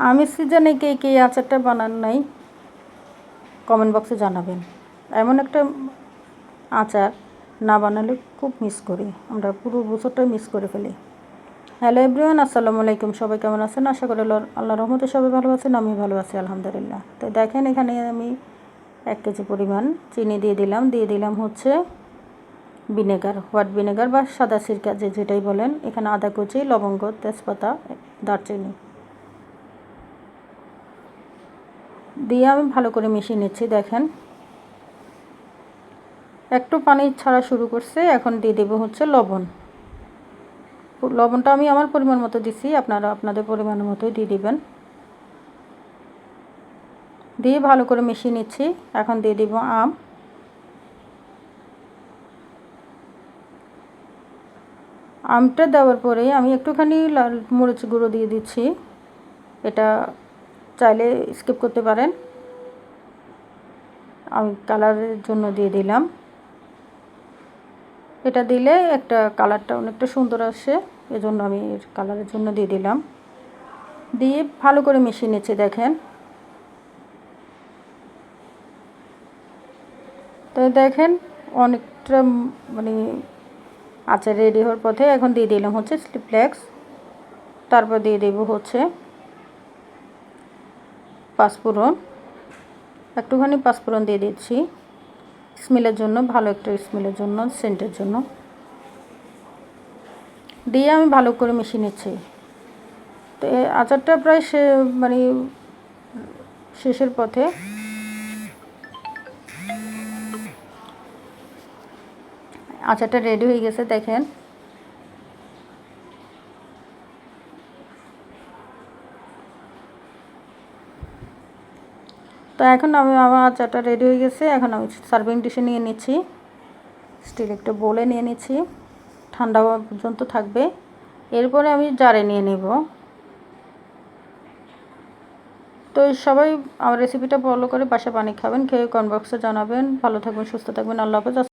আমের সিজনে কে কে আচারটা বানান নাই কমেন্ট বক্সে জানাবেন। এমন একটা আচার না বানালে খুব মিস করি, আমরা পুরো বছরটাই মিস করে ফেলি। হ্যালো এভরিওয়ান, আসসালামু আলাইকুম। সবাই কেমন আছেন? আশা করি আল্লাহর রহমতে সবাই ভালো আছেন, আমি ভালো আছি আলহামদুলিল্লাহ। তো দেখেন, এখানে আমি 1 কেজি পরিমাণ চিনি দিয়ে দিলাম হচ্ছে ভিনেগার, হোয়াইট ভিনেগার বা সাদা সিরকা যেটাই বলেন। এখানে আদা কুচি, লবঙ্গ, তেজপাতা, দারচিনি দিয়ে আমি ভালো করে মিশিয়ে নিচ্ছি। দেখেন একটু পানি ছাড়া শুরু করছে। এখন দিয়ে দেবো হচ্ছে লবণ। লবণটা আমি আমার পরিমাণ মতো দিছি, আপনারা আপনাদের পরিমাণ মতোই দিয়ে দিবেন। দিয়ে ভালো করে মিশিয়ে নিচ্ছি। এখন দিয়ে দিব আমটা দেওয়ার পরে আমি একটুখানি লাল মরিচ গুঁড়ো দিয়ে দিচ্ছি। এটা চাইলে স্কিপ করতে পারেন, আমি কালারের জন্য দিয়ে দিলাম। এটা দিলে একটা কালারটা অনেকটা সুন্দর আসে, এজন্য আমি কালারের জন্য দিয়ে দিলাম। দিয়ে ভালো করে মিশিয়ে নিচ্ছি। দেখেন, তো দেখেন অনেকটা মানে আচার রেডি হওয়ার পথে। এখন দিয়ে দিলাম হচ্ছে চিলি ফ্লেক্স, তারপর দিয়ে দেব হচ্ছে পাঁচফোড়ন, একটুখানি পাঁচফোড়ন দিয়ে দিচ্ছি স্মেলের জন্য, ভালো একটা স্মেলের জন্য, সেন্টের জন্য। দিয়ে আমি ভালো করে মিশিয়ে নিচ্ছি। তো আচারটা প্রায় মানে শেষের পথে। আচারটা রেডি হয়ে গেছে। দেখেন তো এখন আমার আচারটা রেডি হয়ে গেছে। এখন আমি সার্ভিং ডিশে নিয়ে নিচ্ছি, স্টিল একটা বোলে নিয়ে নিচ্ছি, ঠান্ডা হওয়া পর্যন্ত থাকবে। এরপরে আমি জারে নিয়ে নেব। তো সবাই আমার রেসিপিটা ফলো করে বাসায় বানিয়ে খাবেন, খেয়ে কমেন্ট বক্সে জানাবেন। ভালো থাকবেন, সুস্থ থাকবেন, আল্লাহ হাফেজ।